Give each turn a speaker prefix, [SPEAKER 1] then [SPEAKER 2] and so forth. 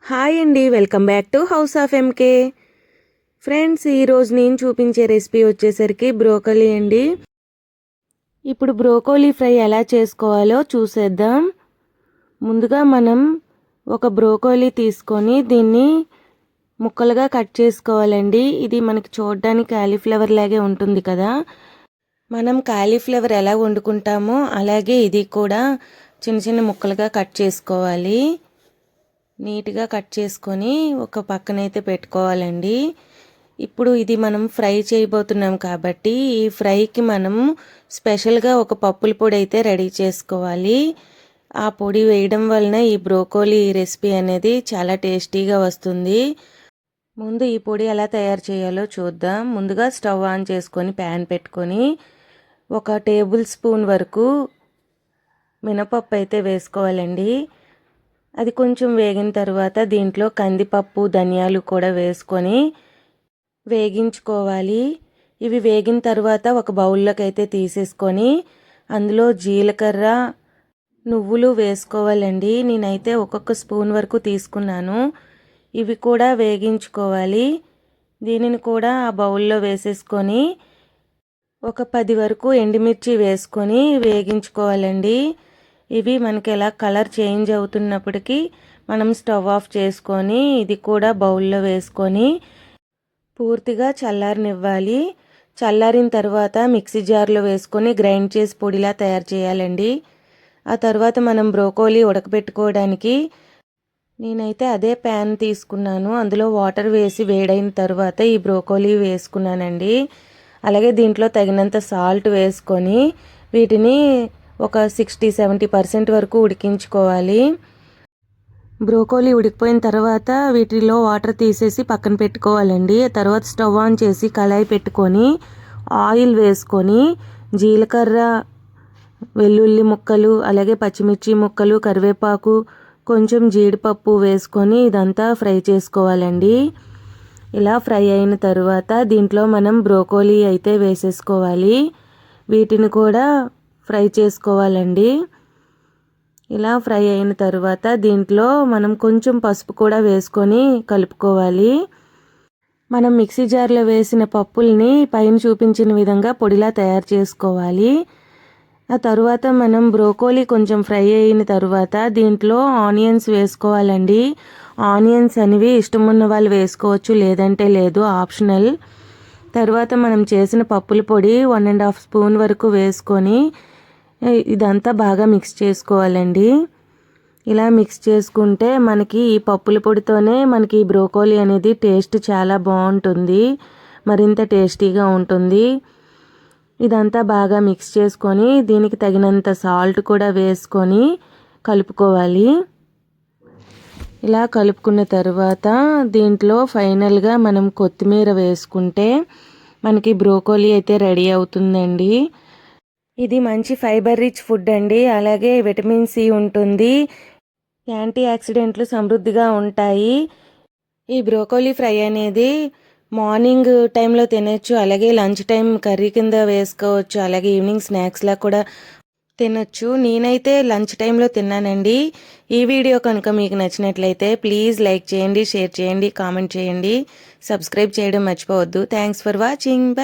[SPEAKER 1] Hi అండి, welcome back to house of MK. Friends, ఈరోజు నేను చూపించే రెసిపీ వచ్చేసరికి బ్రోకలీ అండి. ఇప్పుడు బ్రోకలీ ఫ్రై ఎలా చేసుకోవాలో చూసేద్దాం. ముందుగా మనం ఒక బ్రోకలీ తీసుకొని దీన్ని ముక్కలుగా కట్ చేసుకోవాలండి. ఇది మనకి చూడడానికి కాలీఫ్లవర్ లాగే ఉంటుంది కదా. మనం కాలీఫ్లవర్ ఎలా వండుకుంటామో అలాగే ఇది కూడా చిన్న చిన్న ముక్కలుగా కట్ చేసుకోవాలి. నీట్గా కట్ చేసుకొని ఒక పక్కనైతే పెట్టుకోవాలండి. ఇప్పుడు ఇది మనం ఫ్రై చేయబోతున్నాం కాబట్టి ఈ ఫ్రైకి మనం స్పెషల్గా ఒక పప్పుల పొడి అయితే రెడీ చేసుకోవాలి. ఆ పొడి వేయడం వలన ఈ బ్రోకోలీ రెసిపీ అనేది చాలా టేస్టీగా వస్తుంది. ముందు ఈ పొడి ఎలా తయారు చేయాలో చూద్దాం. ముందుగా స్టవ్ ఆన్ చేసుకొని ప్యాన్ పెట్టుకొని 1 టేబుల్ స్పూన్ వరకు మినపప్పు అయితే వేసుకోవాలండి. అది కొంచెం వేగిన తర్వాత దీంట్లో కందిపప్పు, ధనియాలు కూడా వేసుకొని వేగించుకోవాలి. ఇవి వేగిన తర్వాత ఒక బౌల్లోకి అయితే తీసేసుకొని అందులో జీలకర్ర, నువ్వులు వేసుకోవాలండి. నేనైతే ఒక్కొక్క స్పూన్ వరకు తీసుకున్నాను. ఇవి కూడా వేగించుకోవాలి. దీనిని కూడా ఆ బౌల్లో వేసేసుకొని ఒక 10 వరకు ఎండుమిర్చి వేసుకొని వేగించుకోవాలండి. ఇవి మనకి ఎలా కలర్ చేంజ్ అవుతున్నప్పటికీ మనం స్టవ్ ఆఫ్ చేసుకొని ఇది కూడా బౌల్లో వేసుకొని పూర్తిగా చల్లారనివ్వాలి. చల్లారిన తర్వాత మిక్సీ జార్లో వేసుకొని గ్రైండ్ చేసి పొడిలా తయారు చేయాలండి. ఆ తర్వాత మనం బ్రోకోలీ ఉడకబెట్టుకోవడానికి నేనైతే అదే ప్యాన్ తీసుకున్నాను. అందులో వాటర్ వేసి వేడైన తర్వాత ఈ బ్రోకోలీ వేసుకున్నానండి. అలాగే దీంట్లో తగినంత సాల్ట్ వేసుకొని వీటిని ఒక 60-70% వరకు ఉడికించుకోవాలి. బ్రోకోలీ ఉడికిపోయిన తర్వాత వీటిలో వాటర్ తీసేసి పక్కన పెట్టుకోవాలండి. తర్వాత స్టవ్ ఆన్ చేసి కళాయి పెట్టుకొని ఆయిల్ వేసుకొని జీలకర్ర, వెల్లుల్లి ముక్కలు, అలాగే పచ్చిమిర్చి ముక్కలు, కరివేపాకు, కొంచెం జీడిపప్పు వేసుకొని ఇదంతా ఫ్రై చేసుకోవాలండి. ఇలా ఫ్రై అయిన తర్వాత దీంట్లో మనం బ్రోకోలీ అయితే వేసేసుకోవాలి. వీటిని కూడా ఫ్రై చేసుకోవాలండి. ఇలా ఫ్రై అయిన తర్వాత దీంట్లో మనం కొంచెం పసుపు కూడా వేసుకొని కలుపుకోవాలి. మనం మిక్సీ జార్లో వేసిన పప్పుల్ని పైన చూపించిన విధంగా పొడిలా తయారు చేసుకోవాలి. ఆ తర్వాత మనం బ్రోకోలీ కొంచెం ఫ్రై అయిన తర్వాత దీంట్లో ఆనియన్స్ వేసుకోవాలండి. ఆనియన్స్ అనేవి ఇష్టం ఉన్న వాళ్ళు వేసుకోవచ్చు, లేదంటే లేదు, ఆప్షనల్. తర్వాత మనం చేసిన పప్పుల పొడి 1.5 స్పూన్ వరకు వేసుకొని ఇదంతా బాగా మిక్స్ చేసుకోవాలండి. ఇలా మిక్స్ చేసుకుంటే మనకి ఈ పప్పుల పొడితోనే మనకి ఈ బ్రోకోలీ అనేది టేస్ట్ చాలా బాగుంటుంది, మరింత టేస్టీగా ఉంటుంది. ఇదంతా బాగా మిక్స్ చేసుకొని దీనికి తగినంత సాల్ట్ కూడా వేసుకొని కలుపుకోవాలి. ఇలా కలుపుకున్న తర్వాత దీంట్లో ఫైనల్గా మనం కొత్తిమీర వేసుకుంటే మనకి బ్రోకోలీ అయితే రెడీ అవుతుందండి. ఇది మంచి ఫైబర్ రిచ్ ఫుడ్ అండి. అలాగే విటమిన్ సి ఉంటుంది, యాంటీ ఆక్సిడెంట్లు సమృద్ధిగా ఉంటాయి. ఈ బ్రోకోలీ ఫ్రై అనేది మార్నింగ్ టైంలో తినచ్చు, అలాగే లంచ్ టైం కర్రీ కింద వేసుకోవచ్చు, అలాగే ఈవినింగ్ స్నాక్స్లా కూడా తినచ్చు. నేనైతే లంచ్ టైంలో తిన్నానండి. ఈ వీడియో కనుక మీకు నచ్చినట్లయితే ప్లీజ్ లైక్ చేయండి, షేర్ చేయండి, కామెంట్ చేయండి, సబ్స్క్రైబ్ చేయడం మర్చిపోవద్దు. Thanks for watching. బై.